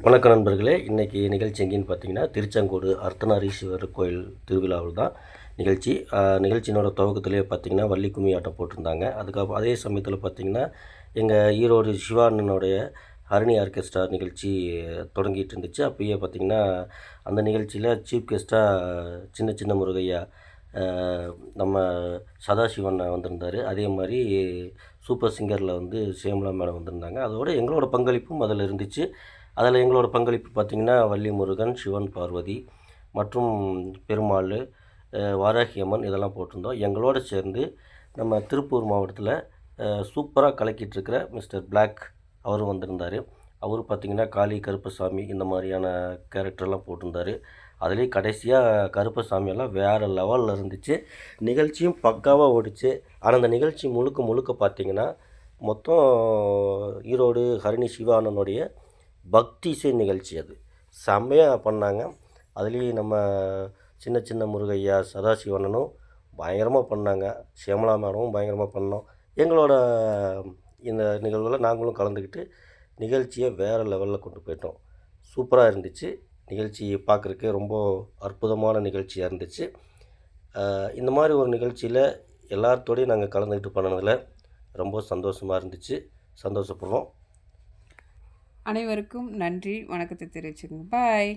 வணக்கம் நண்பர்களே. இன்றைக்கி நிகழ்ச்சி எங்கேன்னு பார்த்தீங்கன்னா, திருச்செங்கோடு அர்த்தநாரீஸ்வரர் கோயில் திருவிழாவில் தான் நிகழ்ச்சி. நிகழ்ச்சியினோட துவக்கத்திலேயே பார்த்தீங்கன்னா, வள்ளி கும்மி ஆட்டம் போட்டிருந்தாங்க. அதுக்கப்புறம் அதே சமயத்தில் பார்த்தீங்கன்னா, எங்கள் ஈரோடு சிவா அண்ணனுடைய ஹரிணி ஆர்கெஸ்ட்ரா நிகழ்ச்சி தொடங்கிட்டு இருந்துச்சு. அப்பயே பார்த்தீங்கன்னா, அந்த நிகழ்ச்சியில் சீஃப் கெஸ்ட்டாக சின்ன சின்ன முருகையா, நம்ம சதாசிவன் வந்திருந்தார். அதே மாதிரி சூப்பர் சிங்கரில் வந்து சியாமளா மேடம் வந்திருந்தாங்க. அதோட எங்களோட பங்களிப்பும் அதில் இருந்துச்சு. அதில் எங்களோட பங்களிப்பு பார்த்திங்கன்னா, வள்ளி முருகன், சிவன் பார்வதி மற்றும் பெருமாள், வாராகி அம்மன் இதெல்லாம் போட்டிருந்தோம். எங்களோடு சேர்ந்து நம்ம திருப்பூர் மாவட்டத்தில் சூப்பராக கலக்கிட்டுருக்கிற மிஸ்டர் பிளாக் அவரும் வந்திருந்தார். அவர் பார்த்திங்கன்னா காளி, கருப்பசாமி இந்த மாதிரியான கேரக்டர்லாம் போட்டிருந்தார். அதுலேயும் கடைசியாக கருப்பசாமியெல்லாம் வேறு லெவலில் இருந்துச்சு. நிகழ்ச்சியும் பக்காவாக ஓடிச்சு. ஆனால் அந்த நிகழ்ச்சி முழுக்க முழுக்க பார்த்திங்கன்னா, மொத்தம் ஈரோடு ஹரிணி சிவா அண்ணனுடைய பக்தி இசை நிகழ்ச்சி. அது செம்மையாக பண்ணாங்க. அதுலேயும் நம்ம சின்ன சின்ன முருகையா, சதாசிவண்ணனும் பயங்கரமாக பண்ணாங்க. சியாமளா மேடமும் பயங்கரமாக பண்ணோம். எங்களோட இந்த நிகழ்வில் நாங்களும் கலந்துக்கிட்டு நிகழ்ச்சியை வேறு லெவலில் கொண்டு போயிட்டோம். சூப்பராக இருந்துச்சு. நிகழ்ச்சி பார்க்குறக்கு ரொம்ப அற்புதமான நிகழ்ச்சியாக இருந்துச்சு. இந்த மாதிரி ஒரு நிகழ்ச்சியில் எல்லாத்தோடையும் நாங்கள் கலந்துக்கிட்டு பண்ணதில் ரொம்ப சந்தோஷமாக இருந்துச்சு. சந்தோஷப்படுறோம். அனைவருக்கும் நன்றி, வணக்கத்தை தெரிவிச்சுக்கோங்க. பாய்.